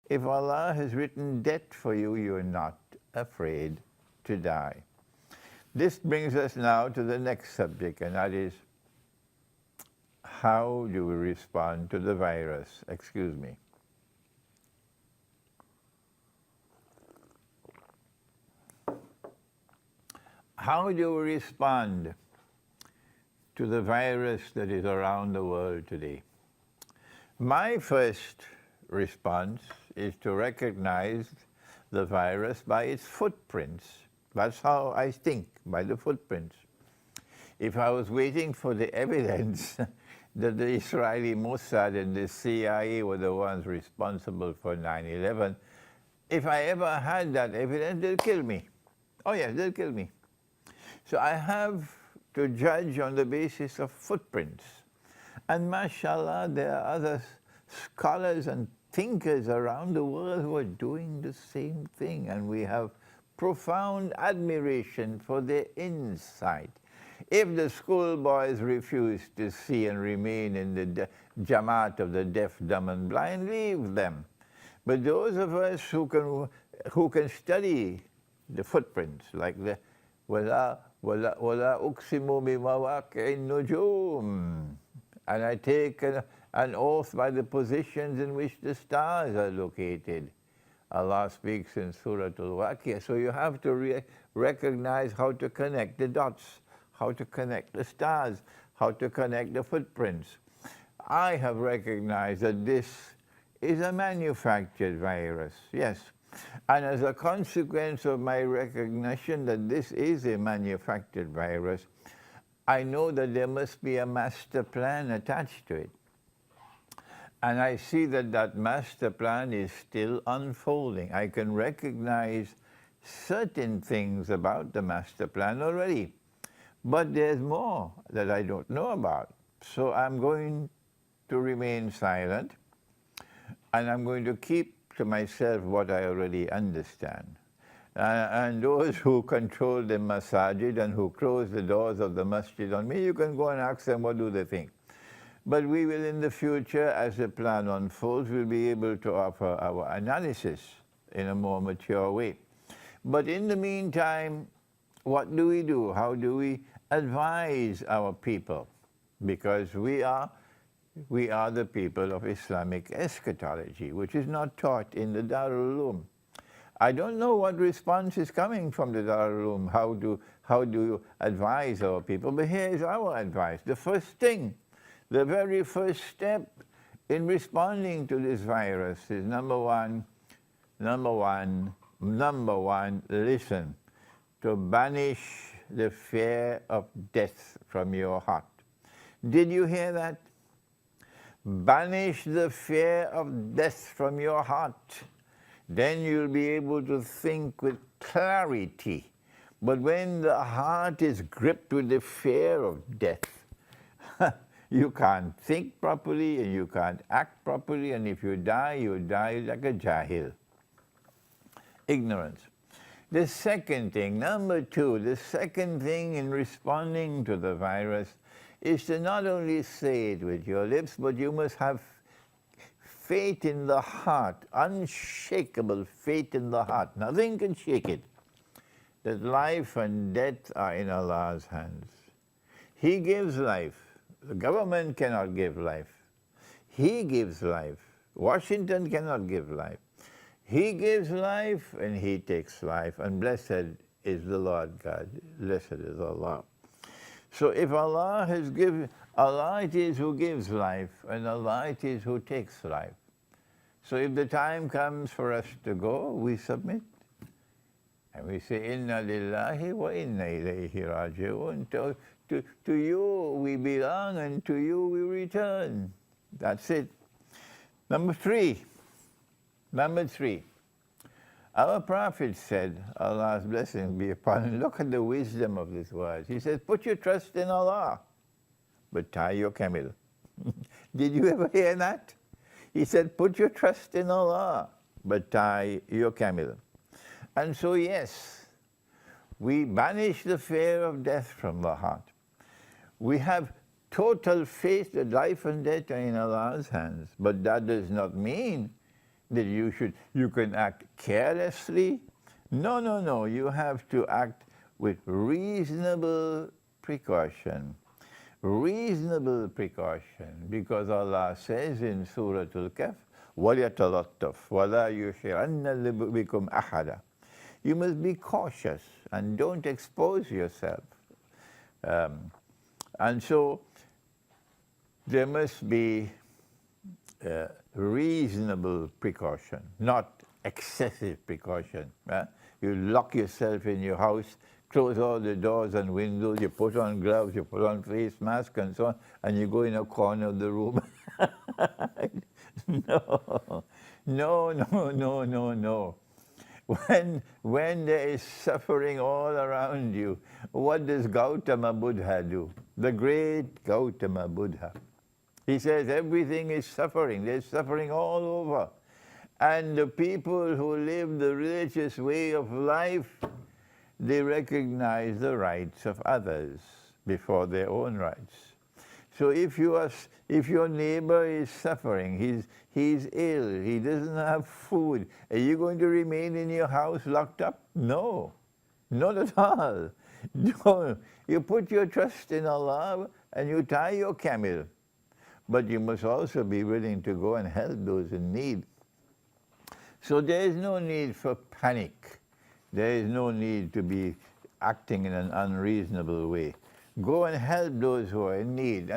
If Allah has written death for you, you're not afraid to die. This brings us now to the next subject, and that is, how do we respond to the virus? Excuse me. How do we respond to the virus that is around the world today? My first response is to recognize the virus by its footprints. That's how I think, by the footprints. If I was waiting for the evidence that the Israeli Mossad and the CIA were the ones responsible for 9/11, if I ever had that evidence, they'll kill me. Oh yes, they'll kill me. So I have to judge on the basis of footprints. And mashallah, there are other scholars and thinkers around the world who are doing the same thing, and we have profound admiration for their insight. If the schoolboys refuse to see and remain in the Jamaat of the deaf, dumb, and blind, leave them. But those of us who can study the footprints, like the وَلَا أُقْسِمُ بِمَوَاقِعِ النُّجُومِ, and I take an oath by the positions in which the stars are located. Allah speaks in Surah Al-Waqi'ah. So you have to recognize how to connect the dots, how to connect the stars, how to connect the footprints. I have recognized that this is a manufactured virus, yes. And as a consequence of my recognition that this is a manufactured virus, I know that there must be a master plan attached to it. And I see that that master plan is still unfolding. I can recognize certain things about the master plan already, but there's more that I don't know about. So I'm going to remain silent, and I'm going to keep to myself what I already understand. And those who control the masajid and who close the doors of the masjid on me, you can go and ask them what do they think. But we will in the future, as the plan unfolds, we'll be able to offer our analysis in a more mature way. But in the meantime, what do we do? How do we advise our people? Because we are the people of Islamic eschatology, which is not taught in the Darul Uloom. I don't know what response is coming from the Darul Uloom. How do you advise our people? But here is our advice. The first thing, the very first step in responding to this virus is number one, listen, to banish the fear of death from your heart. Did you hear that? Banish the fear of death from your heart. Then you'll be able to think with clarity. But when the heart is gripped with the fear of death, you can't think properly and you can't act properly, and if you die like a jahil. Ignorance. The second thing, number two, the second thing in responding to the virus is to not only say it with your lips, but you must have faith in the heart, unshakable faith in the heart. Nothing can shake it. That life and death are in Allah's hands. He gives life. The government cannot give life. He gives life. Washington cannot give life. He gives life and He takes life. And blessed is the Lord God. Blessed is Allah. So if Allah has given, Allah it is who gives life, and Allah it is who takes life. So if the time comes for us to go, we submit. And we say, Inna lillahi wa inna ilayhi raji'un. To you we belong, and to you we return. That's it. Number three. Our Prophet said, Allah's blessings be upon him. Look at the wisdom of this words. He says, put your trust in Allah, but tie your camel. Did you ever hear that? He said, put your trust in Allah, but tie your camel. And so yes, we banish the fear of death from the heart. We have total faith that life and death are in Allah's hands, but that does not mean that you can act carelessly. No, no, no. You have to act with reasonable precaution. Reasonable precaution, because Allah says in Surah Al-Kahf, وَلْيَتَلَطَّفْ وَلَا يُشْعِرَنَّ بِكُمْ أَحَدًا. You must be cautious and don't expose yourself. And so there must be reasonable precaution, not excessive precaution. You lock yourself in your house, close all the doors and windows, you put on gloves, you put on face mask and so on, and you go in a corner of the room. No, no, no, no, no, no. When there is suffering all around you, what does Gautama Buddha do? The great Gautama Buddha. He says everything is suffering. There's suffering all over. And the people who live the religious way of life, they recognize the rights of others before their own rights. So if your neighbor is suffering, he's ill, he doesn't have food, are you going to remain in your house locked up? No, not at all. No. You put your trust in Allah and you tie your camel. But you must also be willing to go and help those in need. So there is no need for panic. There is no need to be acting in an unreasonable way. Go and help those who are in need.